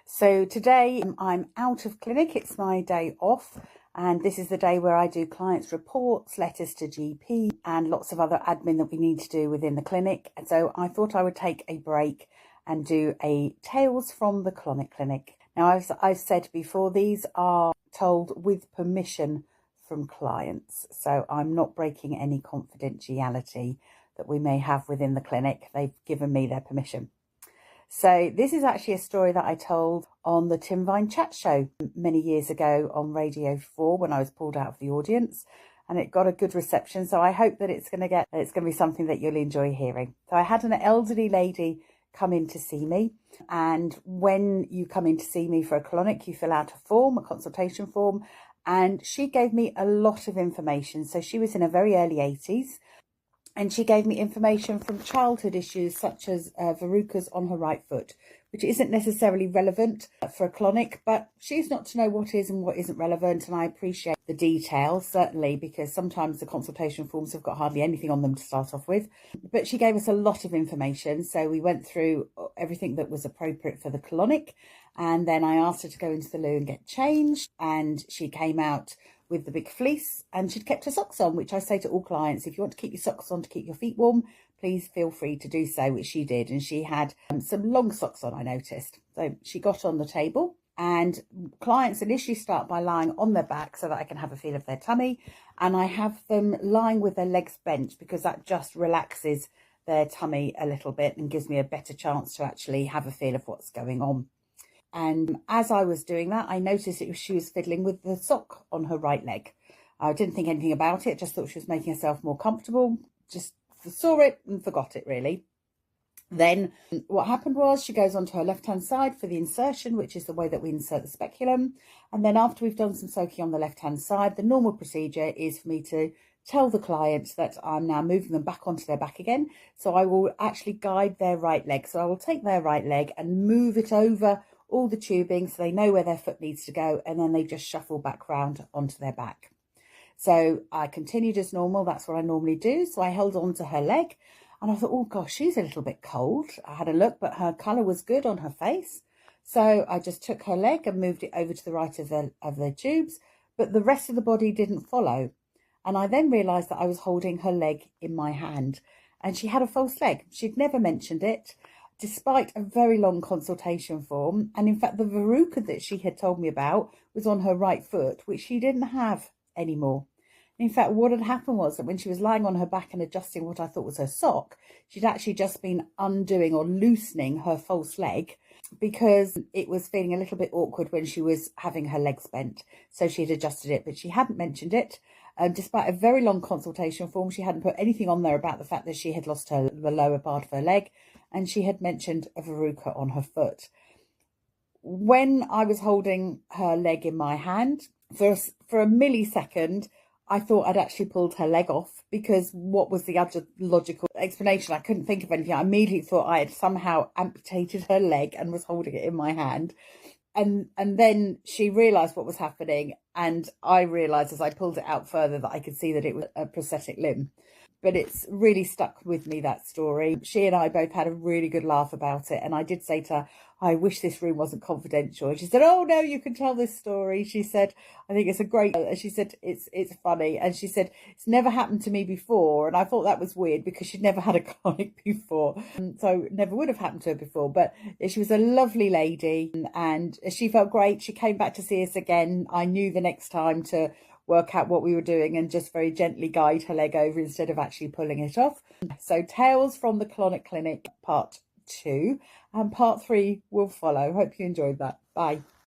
So today I'm out of clinic, it's my day off, and this is the day where I do clients' reports, letters to GP, and lots of other admin that we need to do within the clinic. And so I thought I would take a break and do a Tales from the Colonic Clinic. Now, I've said before, these are told with permission from clients, so I'm not breaking any confidentiality that we may have within the clinic. They've given me their permission. So this is actually a story that I told on the Tim Vine chat show many years ago on Radio 4 when I was pulled out of the audience, and it got a good reception. So I hope that it's going to be something that you'll enjoy hearing. So I had an elderly lady come in to see me, and when you come in to see me for a colonic, you fill out a form, a consultation form, and she gave me a lot of information. So she was in her very early 80s. And she gave me information from childhood issues such as verrucas on her right foot, which isn't necessarily relevant for a colonic, but she's not to know what is and what isn't relevant. And I appreciate the details, certainly, because sometimes the consultation forms have got hardly anything on them to start off with. But she gave us a lot of information. So we went through everything that was appropriate for the colonic. And then I asked her to go into the loo and get changed. And she came out with the big fleece, and she'd kept her socks on, which I say to all clients, if you want to keep your socks on to keep your feet warm, please feel free to do so, which she did. And she had some long socks on, I noticed. So she got on the table, and clients initially start by lying on their back so that I can have a feel of their tummy, and I have them lying with their legs bent because that just relaxes their tummy a little bit and gives me a better chance to actually have a feel of what's going on. And as I was doing that, I noticed she was fiddling with the sock on her right leg. I didn't think anything about it, just thought she was making herself more comfortable, just saw it and forgot it really. Then what happened was she goes onto her left-hand side for the insertion, which is the way that we insert the speculum. And then after we've done some soaking on the left-hand side, the normal procedure is for me to tell the client that I'm now moving them back onto their back again. So I will actually guide their right leg. So I will take their right leg and move it over all the tubing so they know where their foot needs to go, and then they just shuffle back round onto their back. So I continued as normal. That's what I normally do. So I held on to her leg, and I thought, oh gosh, she's a little bit cold. I had a look, but her colour was good on her face. So I just took her leg and moved it over to the right of the tubes, but the rest of the body didn't follow. And I then realised that I was holding her leg in my hand, and she had a false leg. She'd never mentioned it, despite a very long consultation form. And in fact, the verruca that she had told me about was on her right foot, which she didn't have anymore. In fact, what had happened was that when she was lying on her back and adjusting what I thought was her sock, she'd actually just been undoing or loosening her false leg because it was feeling a little bit awkward when she was having her legs bent. So she'd adjusted it, but she hadn't mentioned it. Despite a very long consultation form, she hadn't put anything on there about the fact that she had lost the lower part of her leg, and she had mentioned a verruca on her foot. When I was holding her leg in my hand, for a millisecond, I thought I'd actually pulled her leg off, because what was the other logical explanation? I couldn't think of anything. I immediately thought I had somehow amputated her leg and was holding it in my hand. And then she realised what was happening, and I realised as I pulled it out further that I could see that it was a prosthetic limb. But it's really stuck with me, that story. She and I both had a really good laugh about it. And I did say to her, I wish this room wasn't confidential. And she said, oh no, you can tell this story. She said, I think it's a great, she said, it's funny. And she said, it's never happened to me before. And I thought that was weird because she'd never had a colonic before. So it never would have happened to her before. But she was a lovely lady, and she felt great. She came back to see us again. I knew the next time to work out what we were doing and just very gently guide her leg over instead of actually pulling it off. So Tales from the Colonic Clinic part 2, and part 3 will follow. Hope you enjoyed that. Bye.